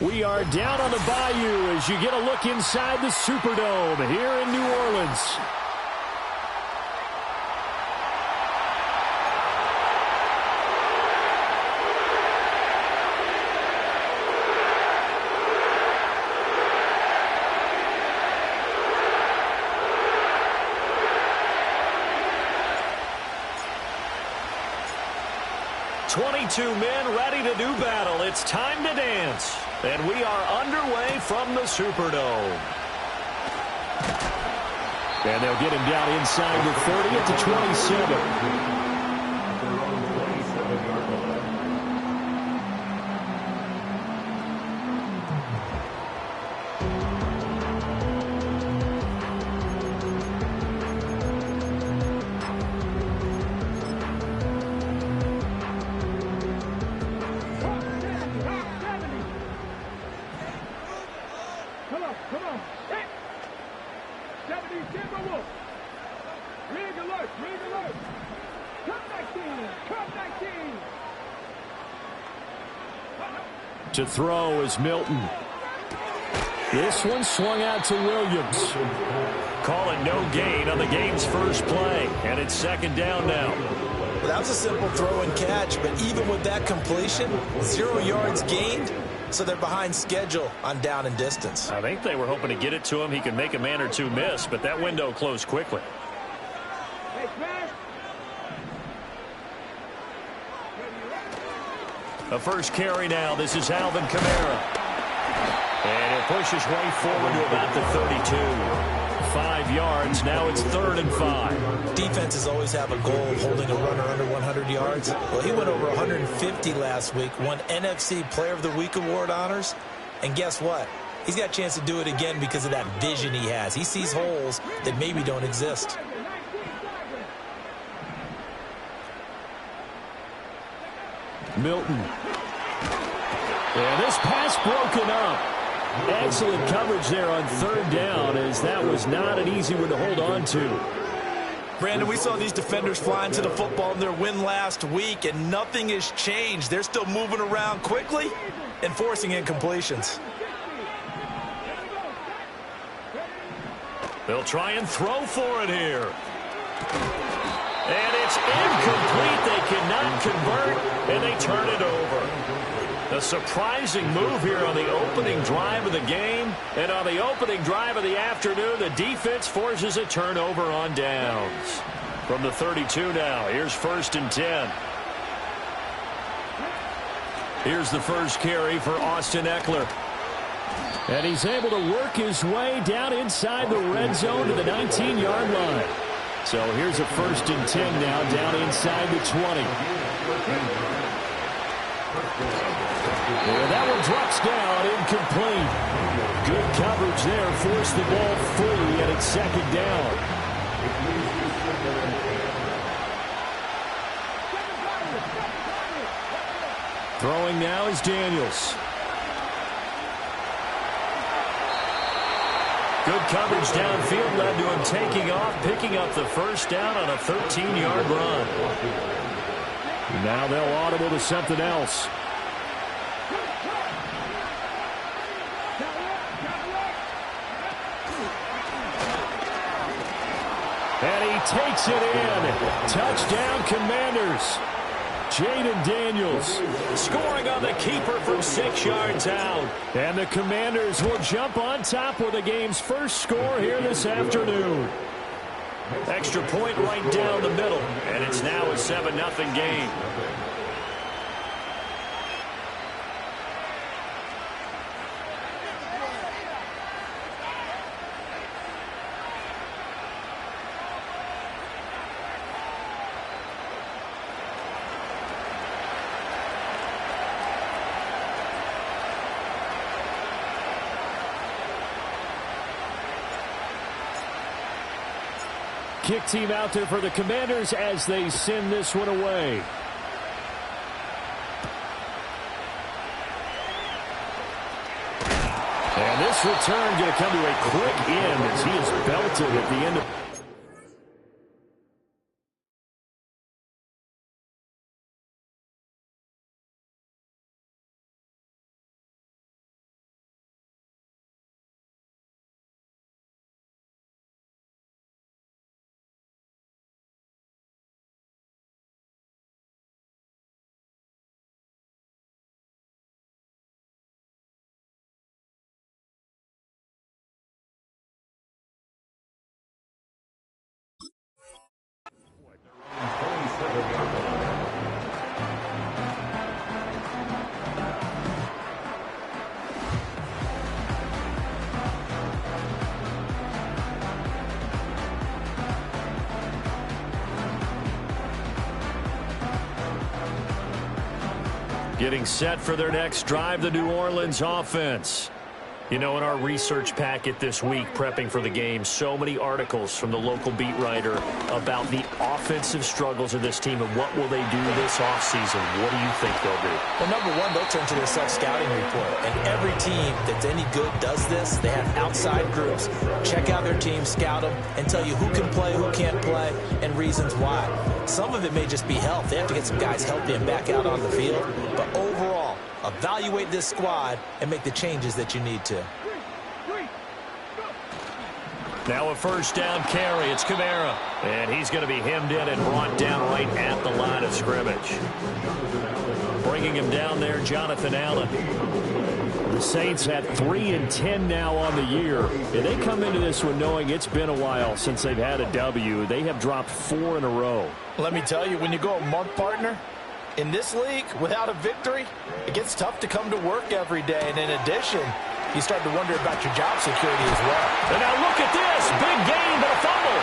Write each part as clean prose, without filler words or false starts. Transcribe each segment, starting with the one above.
We are down on the Bayou as you get a look inside the Superdome here in New Orleans. Two men ready to do battle. It's time to dance. And we are underway from the Superdome. And they'll get him down inside the 30 at the 27. To throw is Milton. This one swung out to Williams. Call it no gain on the game's first play. And it's second down now. Well, that was a simple throw and catch, but even with that completion, 0 yards gained, so they're behind schedule on down and distance. I think they were hoping to get it to him. He could make a man or two miss, but that window closed quickly. A first carry now. This is Alvin Kamara. And it pushes way forward to about the 32. 5 yards. Now it's 3rd and 5. Defenses always have a goal of holding a runner under 100 yards. Well, he went over 150 last week, won NFC Player of the Week award honors. And guess what? He's got a chance to do it again because of that vision he has. He sees holes that maybe don't exist. Milton. And this pass broken up. Excellent coverage there on 3rd down, as that was not an easy one to hold on to. Brandon, we saw these defenders flying to the football in their win last week, and nothing has changed. They're still moving around quickly and forcing incompletions. They'll try and throw for it here. And it's incomplete. They cannot convert, and they turn it over. A surprising move here on the opening drive of the game. And on the opening drive of the afternoon, the defense forces a turnover on downs. From the 32 now, here's 1st and 10. Here's the first carry for Austin Eckler. And he's able to work his way down inside the red zone to the 19-yard line. So here's a 1st and 10 now, down inside the 20. And that one drops down, incomplete. Good coverage there, forced the ball free, and it's 2nd down. Throwing now is Daniels. Good coverage downfield led to him taking off, picking up the 1st down on a 13-yard run. Now they'll audible to something else. And he takes it in. Touchdown, Commanders. Jaden Daniels scoring on the keeper from 6 yards out. And the Commanders will jump on top with the game's first score here this afternoon. Extra point right down the middle. And it's now a 7-0 game. Kick team out there for the Commanders as they send this one away. And this return going to come to a quick end as he is belted at the end of Getting set for their next drive, the New Orleans offense. You know, in our research packet this week, prepping for the game, so many articles from the local beat writer about the offensive struggles of this team and what will they do this offseason. What do you think they'll do? Well, number one, they'll turn to their self-scouting report. And every team that's any good does this. They have outside groups. Check out their team, scout them, and tell you who can play, who can't play, and reasons why. Some of it may just be health. They have to get some guys healthy and back out on the field. But overall, evaluate this squad and make the changes that you need to. Now a first down carry. It's Kamara. And he's going to be hemmed in and brought down right at the line of scrimmage. Bringing him down there, Jonathan Allen. The Saints at 3-10 now on the year. And they come into this one knowing it's been a while since they've had a W. They have dropped 4 in a row. Let me tell you, when you go a month partner, in this league, without a victory, it gets tough to come to work every day. And in addition, you start to wonder about your job security as well. And now look at this. Big gain, but a fumble.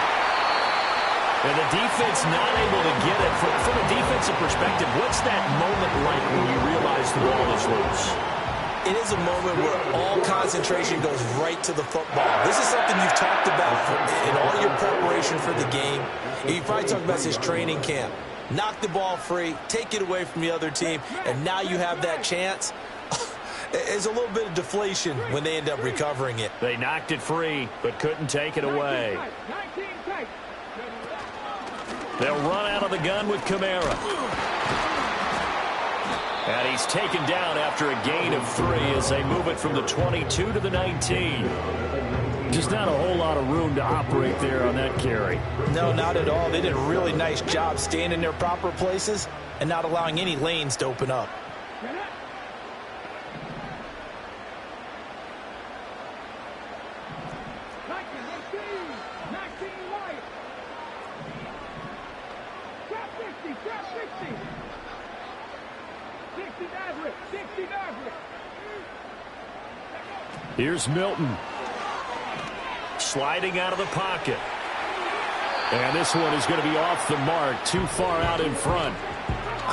And the defense not able to get it. From a defensive perspective, what's that moment like when you realize the ball is loose? It is a moment where all concentration goes right to the football. This is something you've talked about in all your preparation for the game. And you probably talked about this training camp. Knock the ball free, take it away from the other team, and now you have that chance. There's a little bit of deflation when they end up recovering it. They knocked it free, but couldn't take it away. They'll run out of the gun with Kamara. And he's taken down after a gain of 3 as they move it from the 22 to the 19. Just not a whole lot of room to operate there on that carry. No, not at all. They did a really nice job staying in their proper places and not allowing any lanes to open up. Here's Milton. Sliding out of the pocket. And this one is going to be off the mark, too far out in front.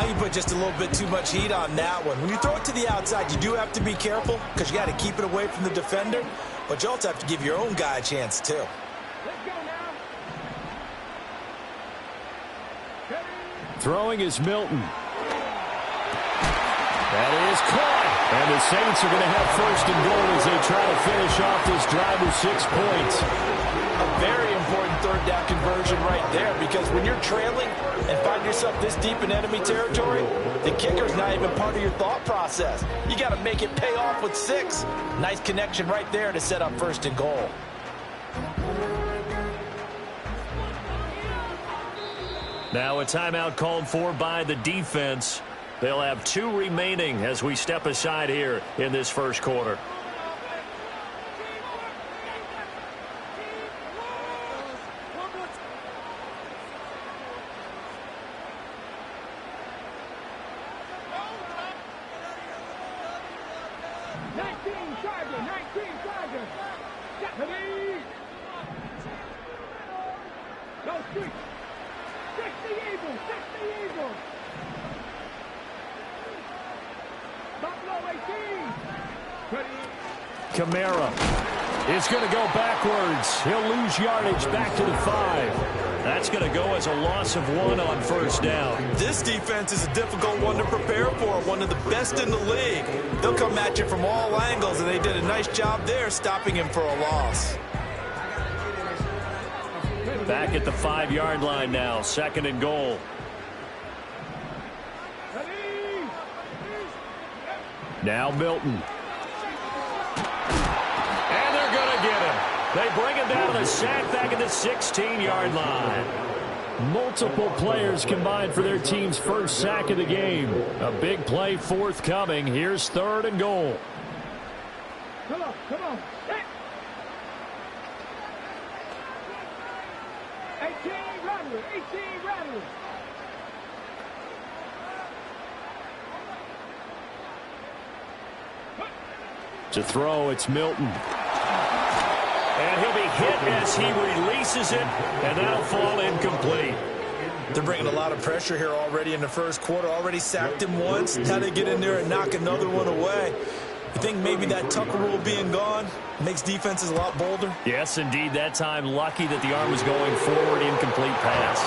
You put just a little bit too much heat on that one. When you throw it to the outside, you do have to be careful because you got to keep it away from the defender. But you also have to give your own guy a chance, too. Throwing is Milton. That is caught. And the Saints are going to have first and goal as they try to finish off this drive with 6 points. A very important third down conversion right there, because when you're trailing and find yourself this deep in enemy territory, the kicker's not even part of your thought process. You got to make it pay off with 6. Nice connection right there to set up first and goal. Now a timeout called for by the defense. They'll have 2 remaining as we step aside here in this first quarter. Kamara is going to go backwards. He'll lose yardage back to the 5. That's going to go as a loss of 1 on first down. This defense is a difficult one to prepare for, one of the best in the league. They'll come at you from all angles, and they did a nice job there stopping him for a loss. Back at the 5-yard line now, 2nd and goal. Now Milton. And they're going to get him. They bring him down to the sack back at the 16-yard line. Multiple players combined for their team's first sack of the game. A big play forthcoming. Here's 3rd and goal. Come on, come on. 18 Rattler, 18 Rattler. To throw, it's Milton. And he'll be hit as he releases it, and that'll fall incomplete. They're bringing a lot of pressure here already in the first quarter. Already sacked him once. Now they get in there and knock another one away. You think maybe that Tucker rule being gone makes defenses a lot bolder? Yes, indeed. That time, lucky that the arm was going forward, incomplete pass.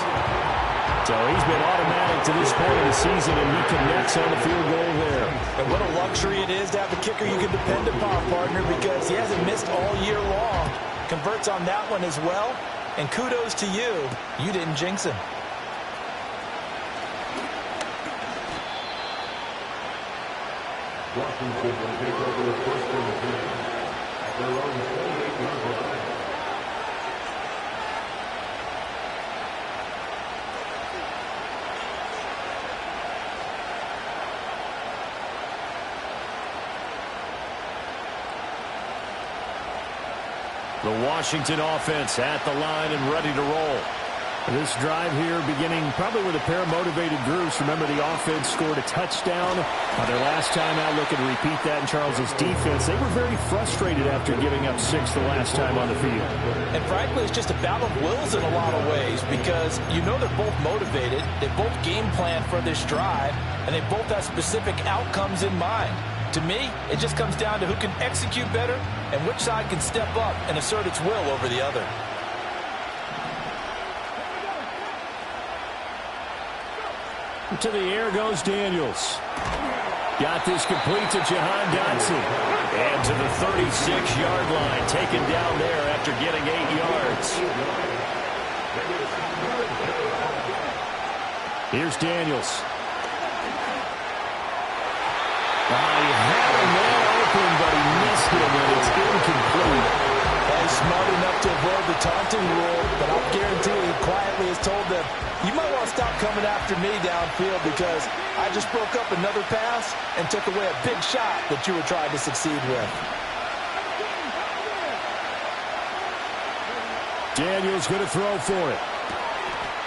So he's been automatic to this point of the season, and he connects on the field goal there. And what a luxury it is to have a kicker you can depend upon, partner, because he hasn't missed all year long. Converts on that one as well. And kudos to you. You didn't jinx him. Washington will take over the first and 10 at their own 28-yard line. The Washington offense at the line and ready to roll. This drive here beginning probably with a pair of motivated groups. Remember, the offense scored a touchdown their last time out. Looking to repeat that in Charles's defense. They were very frustrated after giving up 6 the last time on the field. And frankly, it's just a battle of wills in a lot of ways because you know they're both motivated. They both game plan for this drive, and they both have specific outcomes in mind. To me, it just comes down to who can execute better and which side can step up and assert its will over the other. To the air goes Daniels. Got this complete to Jahan Dotson. And to the 36-yard line, taken down there after getting 8 yards. Here's Daniels. He had a man open, but he missed him, and it's incomplete. He's smart enough to avoid the taunting rule, but I'll guarantee he quietly has told them, you might want to stop coming after me downfield because I just broke up another pass and took away a big shot that you were trying to succeed with. Daniels going to throw for it.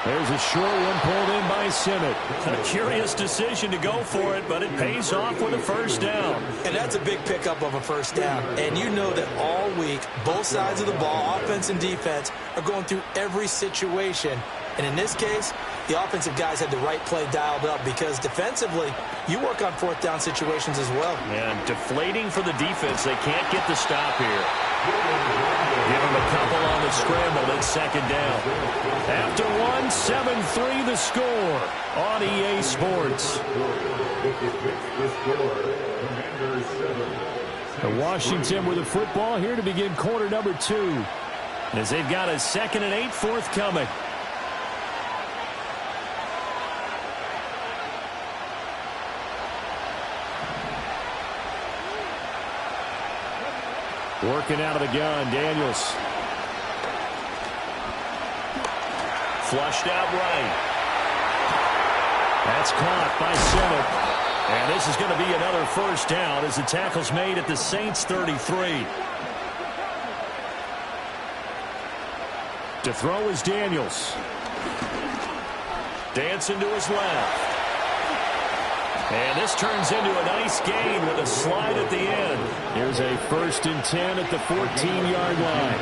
There's a short one pulled in by Simmett. A curious decision to go for it, but it pays off with a first down. And that's a big pickup of a first down. And you know that all week, both sides of the ball, offense and defense, are going through every situation. And in this case, the offensive guys had the right play dialed up because defensively, you work on fourth down situations as well. And deflating for the defense. They can't get the stop here. Give them a couple on the scramble. It's second down. After one, 7-3 the score on EA Sports. The Washington with the football here to begin quarter number 2. As they've got a 2nd and 8 forthcoming. Working out of the gun, Daniels. Flushed out right. That's caught by Simmett. And this is going to be another first down as the tackle's made at the Saints 33. To throw is Daniels. Dancing to his left. And this turns into a nice gain with a slide at the end. Here's a 1st and 10 at the 14-yard line.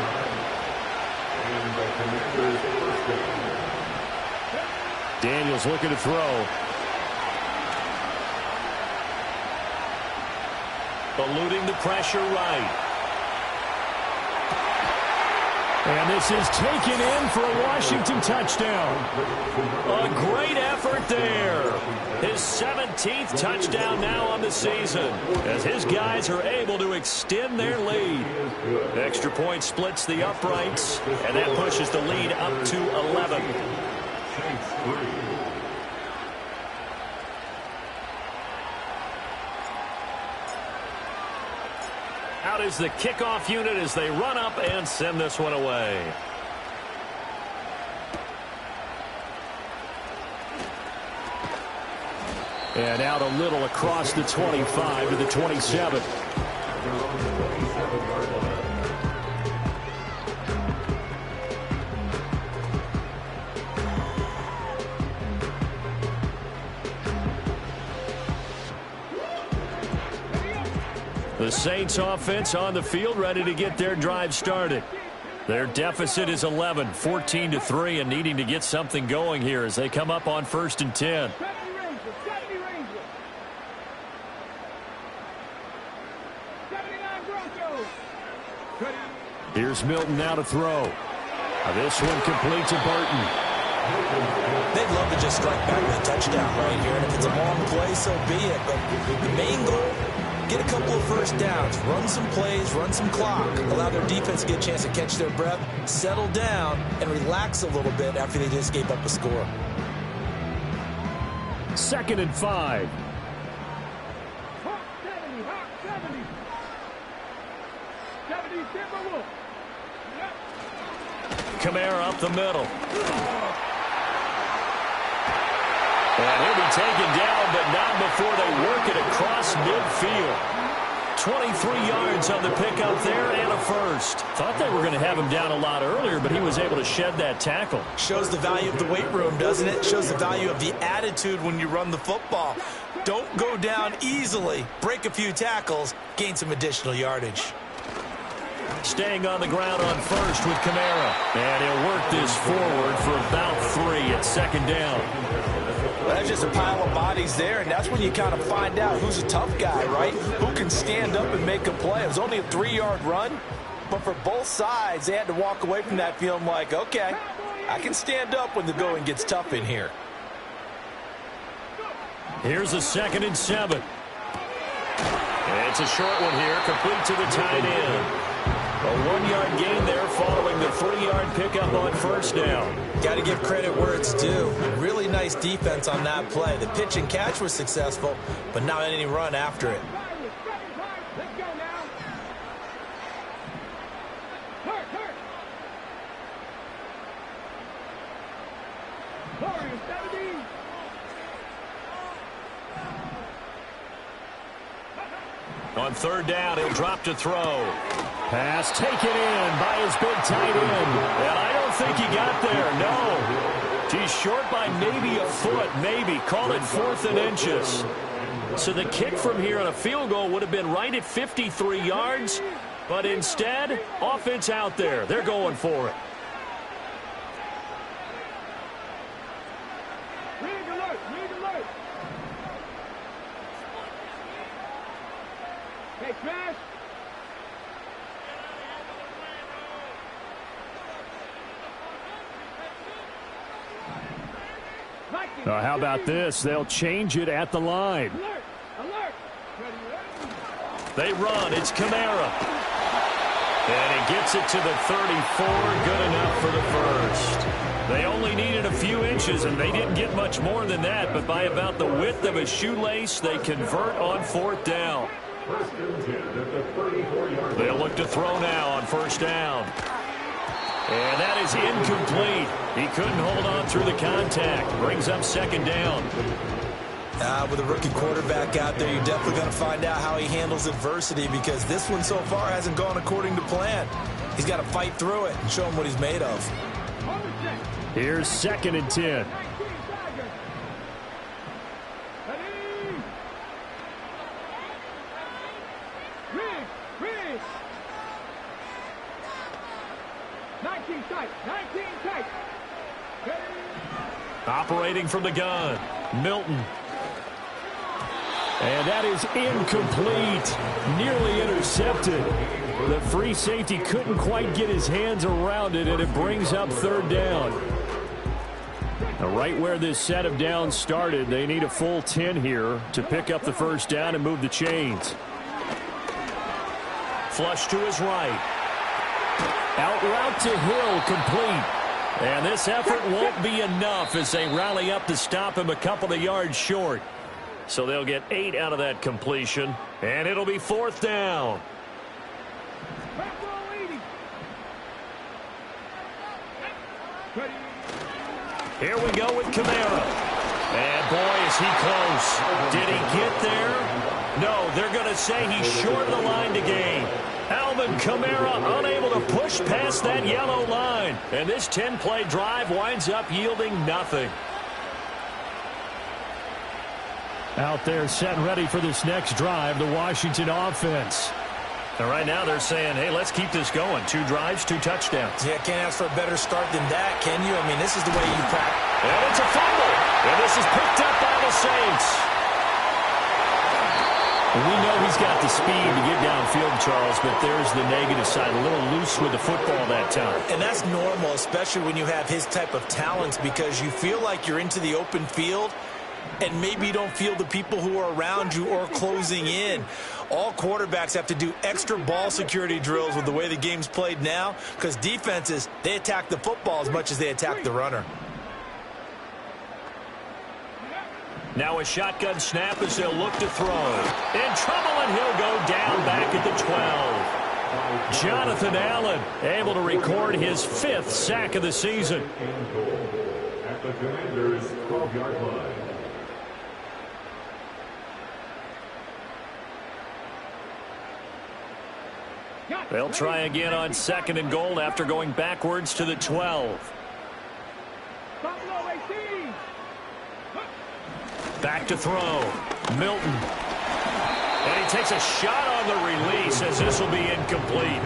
Daniels looking to throw. Eluding the pressure right. And this is taken in for a Washington touchdown. A great effort there. His 17th touchdown now on the season as his guys are able to extend their lead. Extra point splits the uprights, and that pushes the lead up to 11. Out is the kickoff unit as they run up and send this one away. And out a little across the 25 to the 27. The Saints offense on the field ready to get their drive started. Their deficit is 11, 14-3, and needing to get something going here as they come up on 1st and 10. Here's Milton now to throw. This one complete to Burton. They'd love to just strike back with a touchdown right here, and if it's a long play, so be it. But the main goal, get a couple of first downs, run some plays, run some clock, allow their defense to get a chance to catch their breath, settle down, and relax a little bit after they just gave up a score. 2nd and 5. Hawk 70, Hawk 70. 70, Timberwolves. Kamara up the middle. And he'll be taken down, but not before they work it across midfield. 23 yards on the pickup there and a first. Thought they were going to have him down a lot earlier, but he was able to shed that tackle. Shows the value of the weight room, doesn't it? Shows the value of the attitude when you run the football. Don't go down easily. Break a few tackles, gain some additional yardage. Staying on the ground on first with Kamara. And he'll work this forward for about 3 at 2nd down. Well, that's just a pile of bodies there, and that's when you kind of find out who's a tough guy, right? Who can stand up and make a play. It was only a 3-yard run, but for both sides, they had to walk away from that feeling like, okay, I can stand up when the going gets tough in here. Here's a 2nd and 7. And it's a short one here, complete to the tight end. A 1-yard gain there following the 3-yard pickup on 1st down. Got to give credit where it's due. Really nice defense on that play. The pitch and catch was successful, but not any run after it. Let's go now. Hurt. Warriors 70. On 3rd down, he'll drop to throw. Pass taken in by his big tight end. And I don't think he got there, no. He's short by maybe a foot, maybe. Call it 4th and inches. So the kick from here on a field goal would have been right at 53 yards. But instead, offense out there. They're going for it. Rig alert. Hey, Crash. How about this? They'll change it at the line. Alert. They run. It's Kamara. And he gets it to the 34. Good enough for the first. They only needed a few inches, and they didn't get much more than that. But by about the width of a shoelace, they convert on 4th down. They'll look to throw now on 1st down. And that is incomplete. He couldn't hold on through the contact. Brings up 2nd down. With a rookie quarterback out there, you're definitely going to find out how he handles adversity, because this one so far hasn't gone according to plan. He's got to fight through it and show him what he's made of. Here's 2nd and 10. Rig. 19 tight. Operating from the gun, Milton. And that is incomplete. Nearly intercepted. The free safety couldn't quite get his hands around it, and it brings up 3rd down. Now, right where this set of downs started, they need a full 10 here to pick up the 1st down and move the chains. Flush to his right. Out route to Hill, complete. And this effort won't be enough as they rally up to stop him a couple of yards short. So they'll get 8 out of that completion, and it'll be 4th down. Here we go with Kamara. And boy, is he close. Did he get there? No, they're going to say he's short of the line to gain. Alvin Kamara unable to push past that yellow line. And this 10-play drive winds up yielding nothing. Out there set and ready for this next drive, the Washington offense. And right now they're saying, hey, let's keep this going. 2 drives, 2 touchdowns. Yeah, can't ask for a better start than that, can you? I mean, this is the way you practice. And it's a fumble. And this is picked up by the Saints. And we know he's got the speed to get downfield, Charles, but there's the negative side. A little loose with the football that time. And that's normal, especially when you have his type of talents, because you feel like you're into the open field and maybe you don't feel the people who are around you or closing in. All quarterbacks have to do extra ball security drills with the way the game's played now, because defenses, they attack the football as much as they attack the runner. Now a shotgun snap as they'll look to throw. In trouble, and he'll go down back at the 12. Jonathan Allen able to record his 5th sack of the season. At the Commanders' 12-yard line. They'll try again on 2nd and goal after going backwards to the 12. Back to throw. Milton. And he takes a shot on the release as this will be incomplete.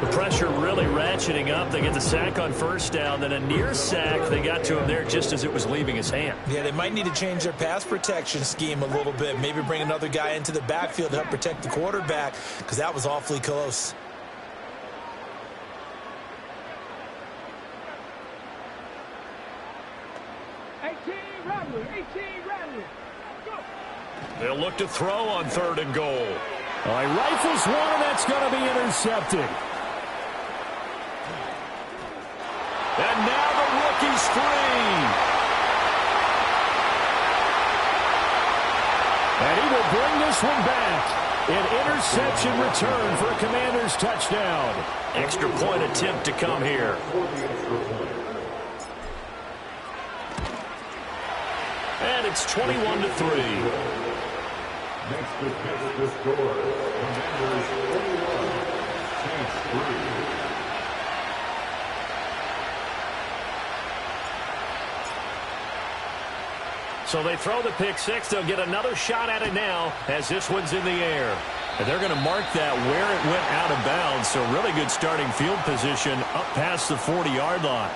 The pressure really ratcheting up. They get the sack on 1st down, then a near sack. They got to him there just as it was leaving his hand. Yeah, they might need to change their pass protection scheme a little bit. Maybe bring another guy into the backfield to help protect the quarterback, because that was awfully close. They'll look to throw on 3rd and goal. All right, rifles one, and that's going to be intercepted. And now the rookie's free. And he will bring this one back. An interception return for a Commanders touchdown. Extra point attempt to come here. And it's 21-3. Next to catch the score, Commanders 41, Saints 3. So they throw the pick 6. They'll get another shot at it now as this one's in the air. And they're going to mark that where it went out of bounds. So really good starting field position up past the 40-yard line.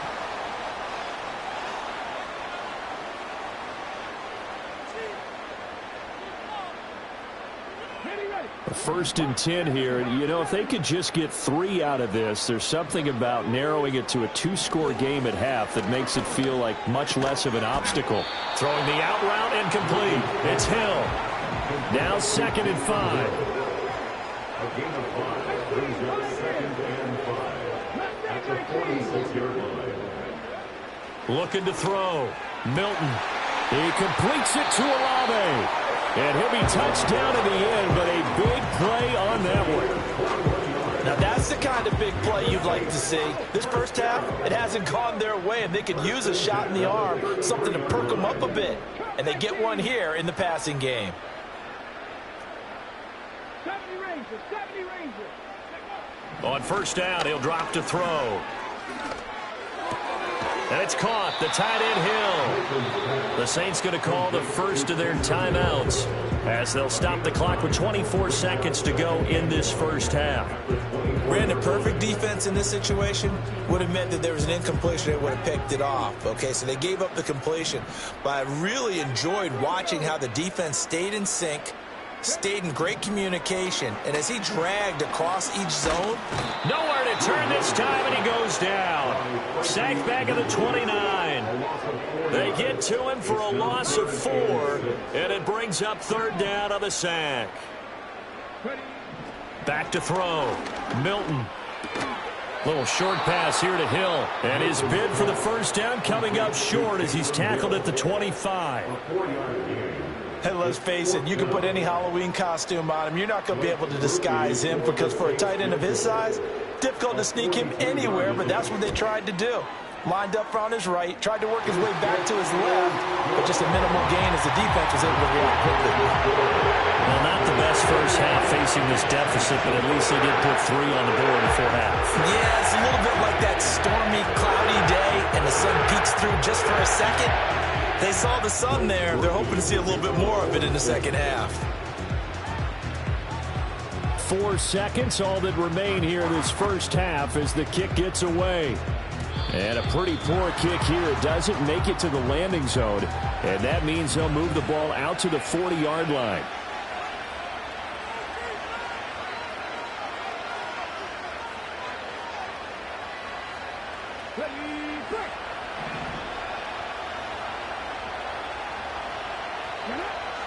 1st and 10 here. And, you know, if they could just get 3 out of this, there's something about narrowing it to a 2-score game at half that makes it feel like much less of an obstacle. Throwing the out route incomplete. It's Hill. Now 2nd and 5. A game of 5 brings up 2nd and 5 at the 46-yard line. Looking to throw. Milton. He completes it to Olave. And he'll be touched down in the end, but a big play on that one. Now that's the kind of big play you'd like to see. This first half, it hasn't gone their way, and they could use a shot in the arm, something to perk them up a bit. And they get one here in the passing game. 70 Rangers, 70 Rangers. On 1st down, he'll drop to throw. And it's caught. The tight end Hill. The Saints going to call the first of their timeouts as they'll stop the clock with 24 seconds to go in this first half. Brandon, perfect defense in this situation would have meant that there was an incompletion. They would have picked it off. Okay, so they gave up the completion. But I really enjoyed watching how the defense stayed in sync, stayed in great communication, and as he dragged across each zone. Nowhere to turn this time, and he goes down. Sacked back at the 29. They get to him for a loss of 4, and it brings up 3rd down on the sack. Back to throw. Milton. Little short pass here to Hill, and his bid for the 1st down coming up short as he's tackled at the 25. Hey, let's face it, you can put any Halloween costume on him. You're not going to be able to disguise him, because for a tight end of his size, difficult to sneak him anywhere, but that's what they tried to do. Lined up on his right, tried to work his way back to his left, but just a minimal gain as the defense was able to react quickly. Well, not the best first half facing this deficit, but at least they did put 3 on the board before half. Yeah, it's a little bit like that stormy, cloudy day, and the sun peeks through just for a second. They saw the sun there. They're hoping to see a little bit more of it in the second half. 4 seconds, all that remain here in this first half as the kick gets away. And a pretty poor kick here. It doesn't make it to the landing zone, and that means they'll move the ball out to the 40-yard line.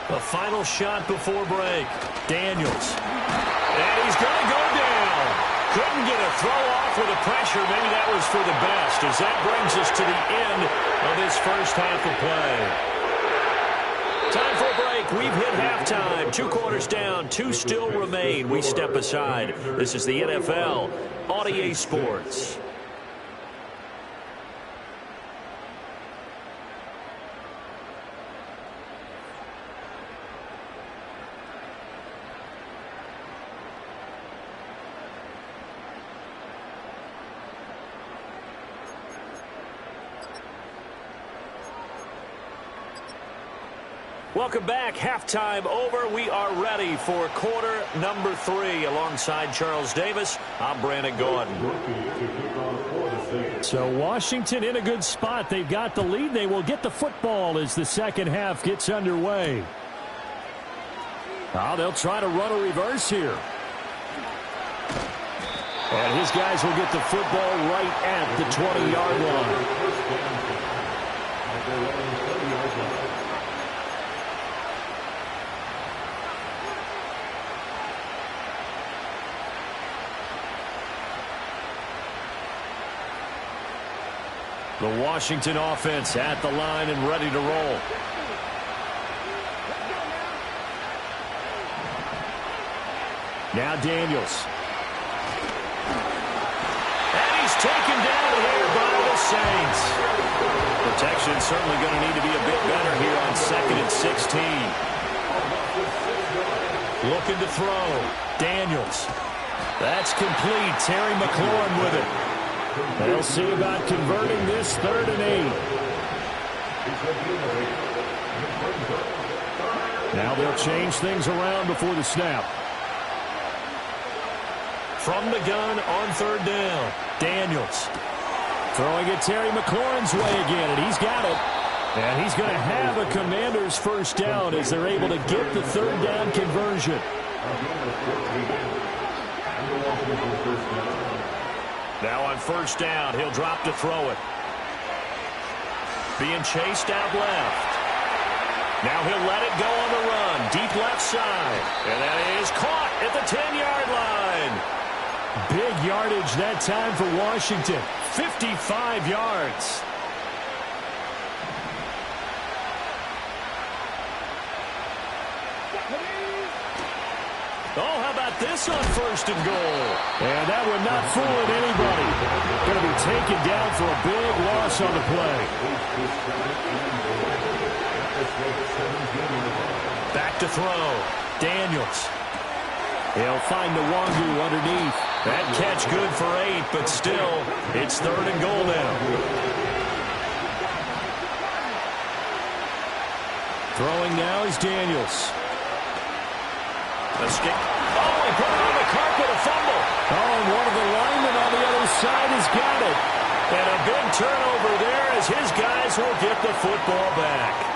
The final shot before break. Daniels. And he's going to go down. Couldn't get a throw off with the pressure. Maybe that was for the best, as that brings us to the end of this first half of play. Time for a break. We've hit halftime. 2 quarters down. 2 still remain. We step aside. This is the NFL on EA Sports. Welcome back. Halftime over. We are ready for quarter number 3. Alongside Charles Davis, I'm Brandon Gordon. So Washington in a good spot. They've got the lead. They will get the football as the second half gets underway. Oh, they'll try to run a reverse here. And his guys will get the football right at the 20-yard line. The Washington offense at the line and ready to roll. Now Daniels. And he's taken down here by the Saints. Protection certainly going to need to be a bit better here on 2nd and 16. Looking to throw. Daniels. That's complete. Terry McLaurin with it. They'll see about converting this 3rd and 8. Now they'll change things around before the snap. From the gun on 3rd down, Daniels. Throwing it Terry McLaurin's way again, and he's got it. And he's going to have a Commanders first down as they're able to get the 3rd down conversion. Now on 1st down, he'll drop to throw it. Being chased out left. Now he'll let it go on the run. Deep left side. And that is caught at the 10-yard line. Big yardage that time for Washington. 55 yards. Oh, how about this on 1st and goal? And that one not fooling anybody. Going to be taken down for a big loss on the play. Back to throw. Daniels. He'll find Nwangu underneath. That catch good for 8, but still, it's 3rd and goal now. Throwing now is Daniels. A stick. Oh, he put it on the carpet, a fumble. Oh, and one of the linemen on the other side has got it. And a big turnover there as his guys will get the football back.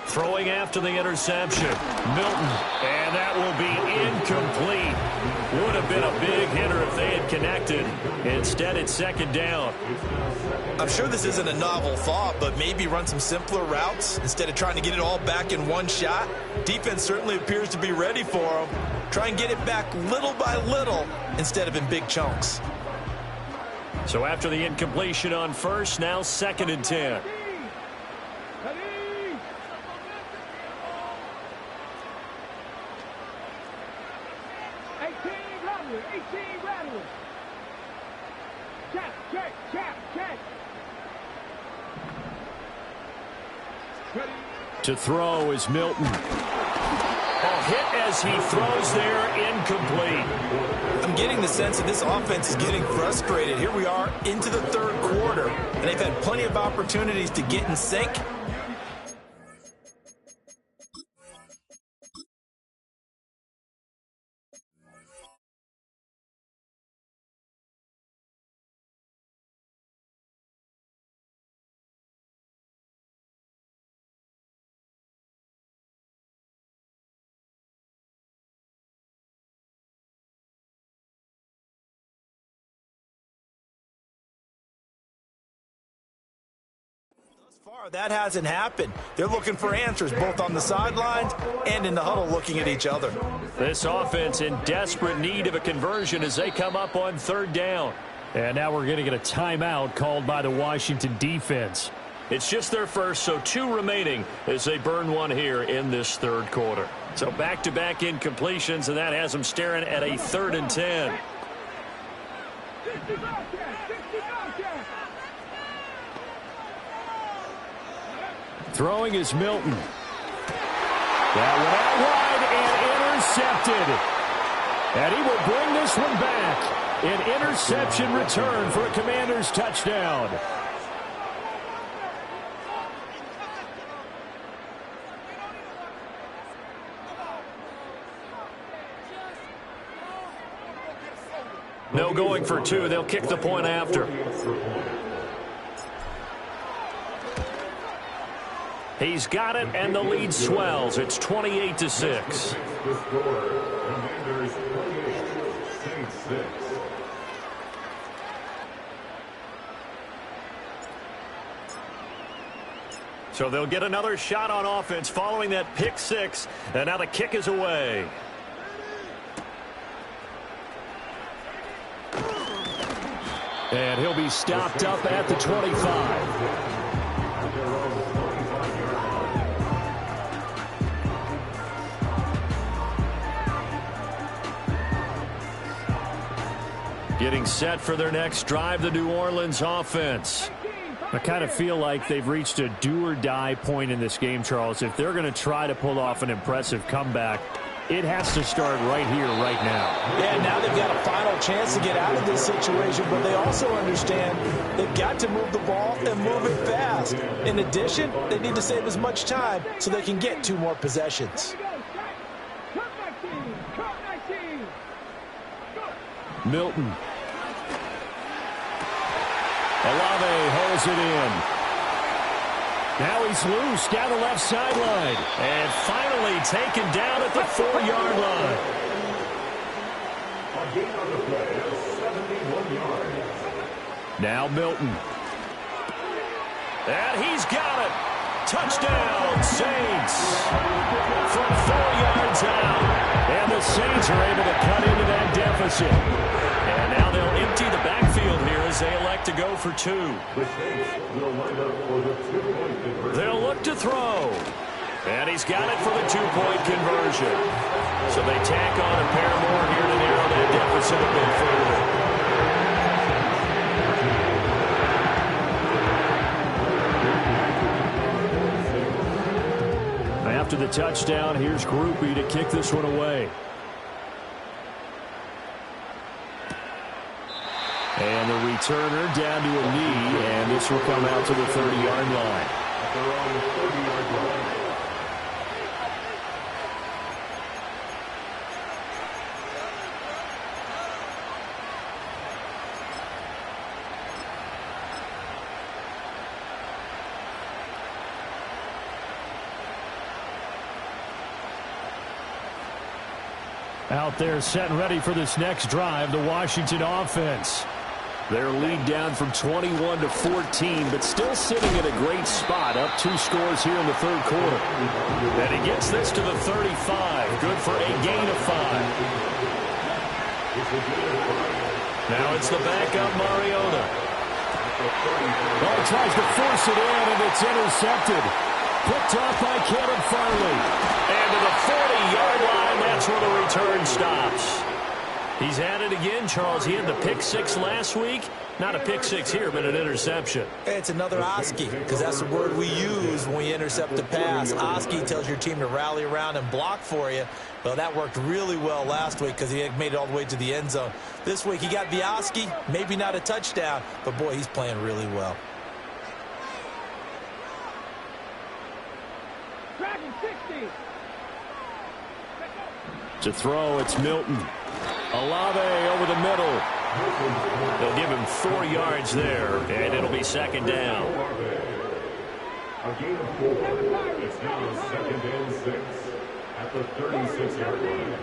Throwing after the interception. Milton. And that will be incomplete. Would have been a big hitter if they had connected. Instead, it's 2nd down. I'm sure this isn't a novel thought, but maybe run some simpler routes instead of trying to get it all back in one shot. Defense certainly appears to be ready for them. Try and get it back little by little instead of in big chunks. So after the incompletion on 1st, now 2nd and 10. To throw is Milton. A hit as he throws there, incomplete. I'm getting the sense that this offense is getting frustrated. Here we are into the third quarter, and they've had plenty of opportunities to get in sync. Far, that hasn't happened. They're looking for answers both on the sidelines and in the huddle looking at each other. This offense in desperate need of a conversion as they come up on third down. And now we're going to get a timeout called by the Washington defense. It's just their first, so 2 remaining as they burn one here in this third quarter. So back-to-back incompletions, and that has them staring at a 3rd and 10. Throwing is Milton. That went out wide and intercepted. And he will bring this one back. An interception return for a Commanders touchdown. No going for 2. They'll kick the point after. He's got it, and the lead swells. It's 28-6. The score, Commanders 28, Saints 6. So they'll get another shot on offense following that pick 6, and now the kick is away. And he'll be stopped up at the 25. Getting set for their next drive, the New Orleans offense. I kind of feel like they've reached a do-or-die point in this game, Charles. If they're going to try to pull off an impressive comeback, it has to start right here, right now. Yeah, now they've got a final chance to get out of this situation, but they also understand they've got to move the ball and move it fast. In addition, they need to save as much time so they can get 2 more possessions. Milton. Olave holds it in. Now he's loose down the left sideline. And finally taken down at the 4-yard line. A gain on the play of 71 yards. Now Milton. And he's got it. Touchdown, Saints. From 4 yards out. And the Saints are able to cut into that deficit. And now they'll empty the backfield here as they elect to go for 2. The Saints will line up for the 2-point conversion. They'll look to throw. And he's got it for the 2-point conversion. So they tack on a pair more here to narrow that deficit a bit further. After the touchdown, here's Grupe to kick this one away. And the returner down to a knee, and this will come out to the 30-yard line. They're on the 30-yard line. Out there set and ready for this next drive, the Washington offense. Their lead down from 21 to 14, but still sitting in a great spot, up 2 scores here in the third quarter. And he gets this to the 35, good for a gain of 5. Now it's the backup Mariota. Oh, tries to force it in, and it's intercepted. Picked off by Caleb Farley. And to the 40-yard line, that's where the return stops. He's at it again, Charles. He had the pick six last week. Not a pick six here, but an interception. Hey, it's another Oski, because that's the word we use when we intercept a pass. Oski tells your team to rally around and block for you. Well, that worked really well last week because he had made it all the way to the end zone. This week, he got the Oski, maybe not a touchdown, but, boy, he's playing really well. Dragon 60. To throw, it's Milton. Olave over the middle. They'll give him 4 yards there, and it'll be second down. A gain of 4. It's now 2nd and 6 at the 36-yard line.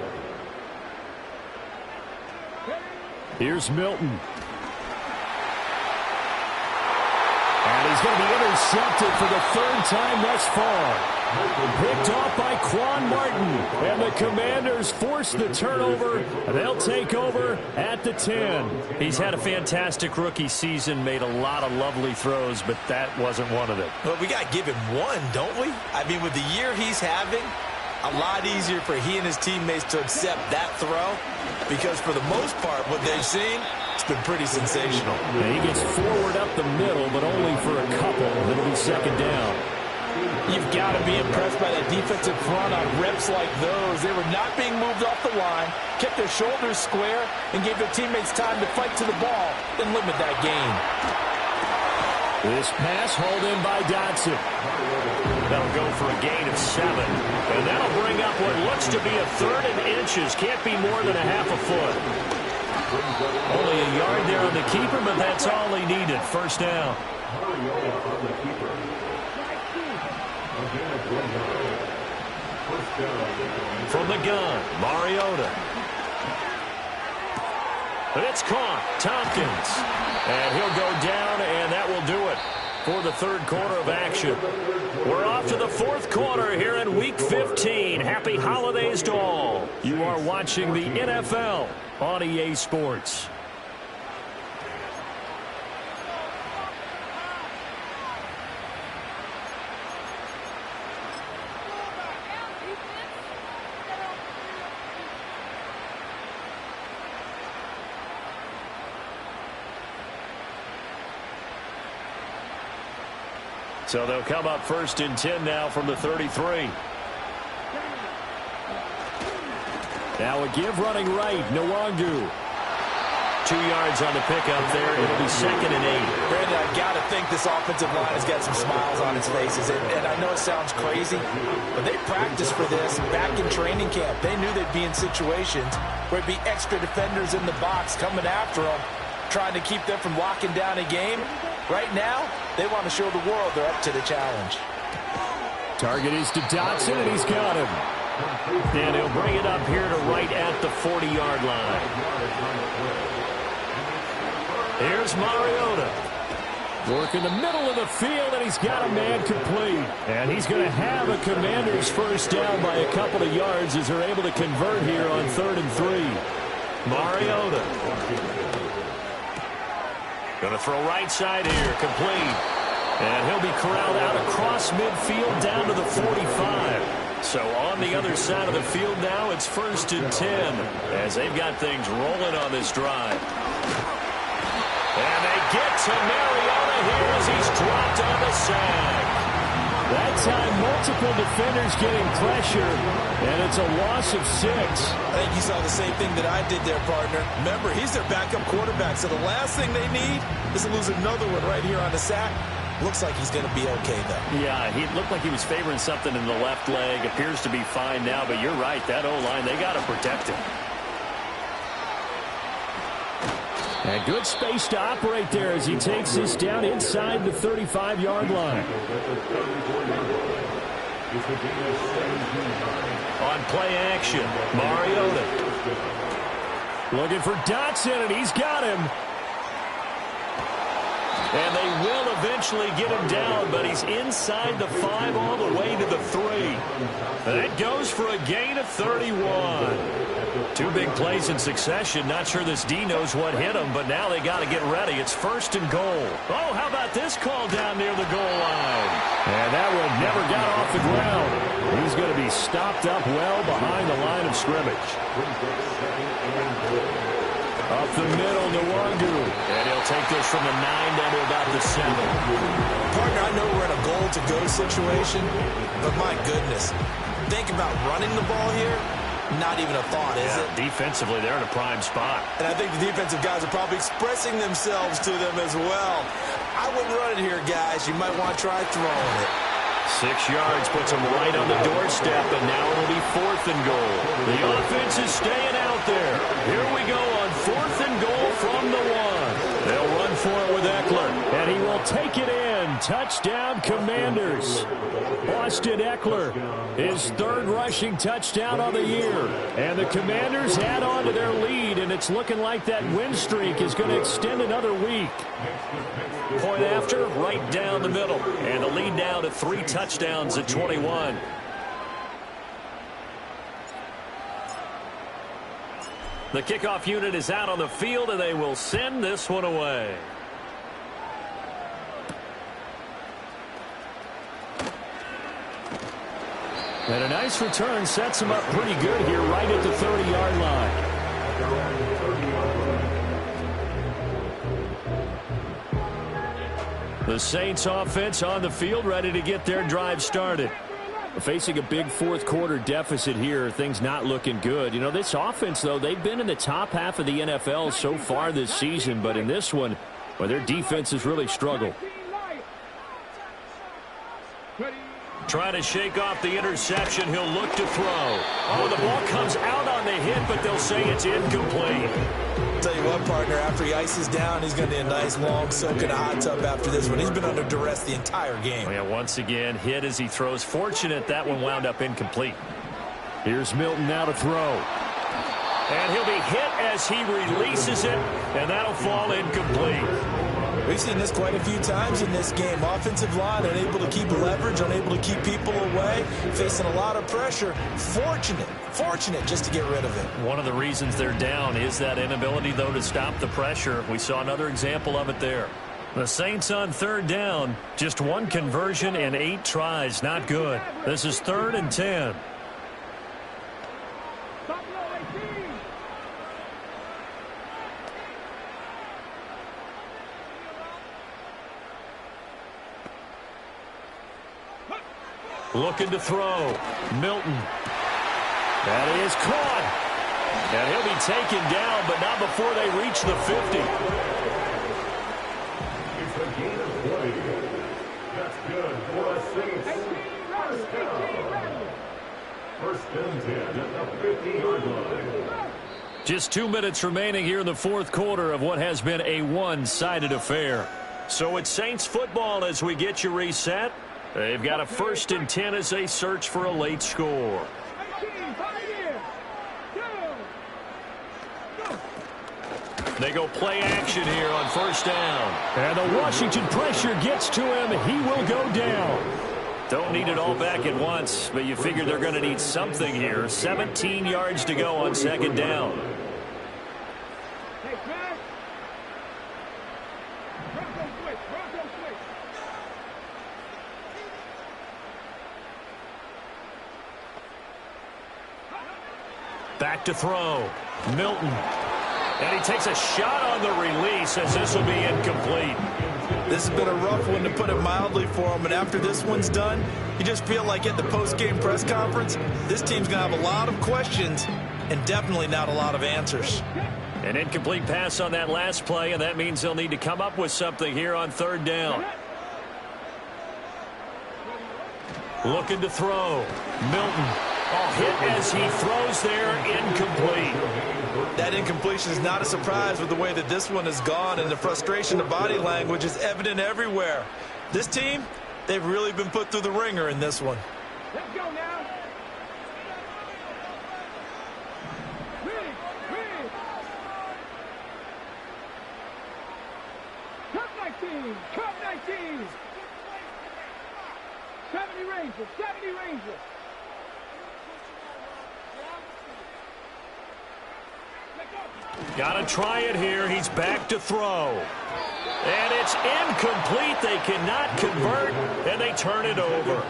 Here's Milton. And he's going to be intercepted for the 3rd time thus far. Picked off by Quan Martin. And the Commanders force the turnover. They'll take over at the 10. He's had a fantastic rookie season, made a lot of lovely throws, but that wasn't one of them. Well, we got to give him one, don't we? I mean, with the year he's having, a lot easier for he and his teammates to accept that throw, because for the most part, what they've seen, it's been pretty sensational. And he gets forward up the middle, but only for a couple. It'll be second down. You've got to be impressed by that defensive front on reps like those. They were not being moved off the line, kept their shoulders square, and gave their teammates time to fight to the ball and limit that gain. This pass hauled in by Dotson. That'll go for a gain of 7. And that'll bring up what looks to be a 3rd and inches. Can't be more than a half a foot. Only a yard there on the keeper, but that's all he needed. First down. From the gun, Mariota. But it's caught. Tompkins. And he'll go down, and that will do it for the 3rd quarter of action. We're off to the 4th quarter here in Week 15. Happy holidays to all. You are watching the NFL on EA Sports. So they'll come up 1st and 10 now from the 33. Now a give running right, Nwangu. 2 yards on the pickup there. It'll be 2nd and 8. Brandon, I got to think this offensive line has got some smiles on its faces. And I know it sounds crazy, but they practiced for this back in training camp. They knew they'd be in situations where it'd be extra defenders in the box coming after them, trying to keep them from locking down a game. Right now, they want to show the world they're up to the challenge. Target is to Dotson, and he's got him. And he'll bring it up here to right at the 40-yard line. Here's Mariota. Working the middle of the field, and he's got a man complete. And he's going to have a Commanders first down by a couple of yards as they're able to convert here on 3rd and 3. Mariota. Going to throw right side here, complete. And he'll be corralled out across midfield down to the 45. So on the other side of the field now, it's 1st and 10 as they've got things rolling on this drive. And they get to Mariota here as he's dropped on the sack. That time, multiple defenders getting pressure, and it's a loss of 6. I think you saw the same thing that I did there, partner. Remember, he's their backup quarterback, so the last thing they need is to lose another one right here on the sack. Looks like he's going to be okay, though. Yeah, he looked like he was favoring something in the left leg. Appears to be fine now, but you're right. That O-line, they got to protect him. And good space to operate there as he takes this down inside the 35-yard line. On play action, Mariota. Looking for Dotson, and he's got him. And they will eventually get him down, but he's inside the 5 all the way to the 3. That goes for a gain of 31. 2 big plays in succession. Not sure this D knows what hit him, but now they got to get ready. It's 1st and goal. Oh, how about this call down near the goal line? And that one never got off the ground. He's going to be stopped up well behind the line of scrimmage. Up the middle, Nwangu. And he'll take this from the 9 down to about the 7. Partner, I know we're in a goal-to-go situation, but my goodness, think about running the ball here. Not even a thought, is it? Defensively, they're in a prime spot. And I think the defensive guys are probably expressing themselves to them as well. I wouldn't run it here, guys. You might want to try throwing it. 6 yards puts them right on the doorstep, and now it'll be 4th and goal. The offense is staying out there. Here we go on 4th and goal from the 1. They'll run for it with Eckler, and he will take it in. Touchdown, Commanders. Austin Eckler, his 3rd rushing touchdown on the year. And the Commanders add on to their lead, and it's looking like that win streak is going to extend another week. Point after, right down the middle. And the lead down to 3 touchdowns at 21. The kickoff unit is out on the field, and they will send this one away. And a nice return sets him up pretty good here right at the 30-yard line. The Saints offense on the field, ready to get their drive started. Facing a big 4th quarter deficit here, things not looking good. You know, this offense, though, they've been in the top half of the NFL so far this season, but in this one, well, their defense has really struggled. Trying to shake off the interception. He'll look to throw. Oh, the ball comes out on the hit, but they'll say it's incomplete. Tell you what, partner, after he ices down, he's going to need a nice long soak in a hot tub after this one. He's been under duress the entire game. Oh, yeah, once again, hit as he throws. Fortunate that one wound up incomplete. Here's Milton now to throw. And he'll be hit as he releases it, and that'll fall incomplete. We've seen this quite a few times in this game. Offensive line unable to keep leverage, unable to keep people away, facing a lot of pressure. Fortunate just to get rid of it. One of the reasons they're down is that inability, though, to stop the pressure. We saw another example of it there. The Saints on 3rd down, just 1 conversion and 8 tries. Not good. This is 3rd and 10. Looking to throw. Milton. That is caught. And he'll be taken down, but not before they reach the 50. It's a gain of 20. That's good for a Saints. First down. 1st and 10 at the 50-yard line. Just 2 minutes remaining here in the 4th quarter of what has been a one-sided affair. So it's Saints football as we get you reset. They've got a 1st and 10 as they search for a late score. They go play action here on 1st down. And the Washington pressure gets to him. He will go down. Don't need it all back at once, but you figure they're going to need something here. 17 yards to go on 2nd down. Back to throw. Milton. And he takes a shot on the release as this will be incomplete. This has been a rough one, to put it mildly, for him. And after this one's done, you just feel like at the post-game press conference, this team's going to have a lot of questions and definitely not a lot of answers. An incomplete pass on that last play, and that means they'll need to come up with something here on 3rd down. Looking to throw. Milton. Hit as he throws there, incomplete. That incompletion is not a surprise with the way that this one has gone, and the frustration, the body language is evident everywhere. This team, they've really been put through the ringer in this one. Let's go now. Ready. Cut like 19. Come 19. 70 Rangers. 70 Rangers. Got to try it here. He's back to throw. And it's incomplete. They cannot convert, and they turn it over.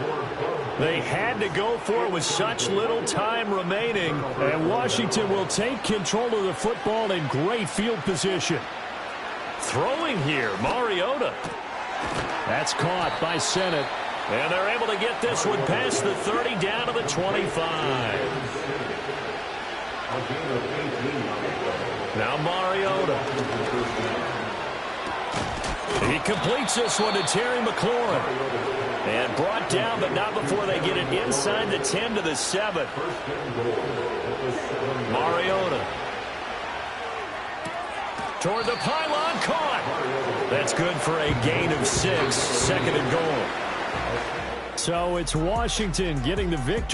They had to go for it with such little time remaining. And Washington will take control of the football in great field position. Throwing here, Mariota. That's caught by Sennett. And they're able to get this one past the 30 down to the 25. Now Mariota. He completes this one to Terry McLaurin. And brought down, but not before they get it inside the 10 to the 7. Mariota. Toward the pylon, caught. That's good for a gain of 6, 2nd and goal. So it's Washington getting the victory.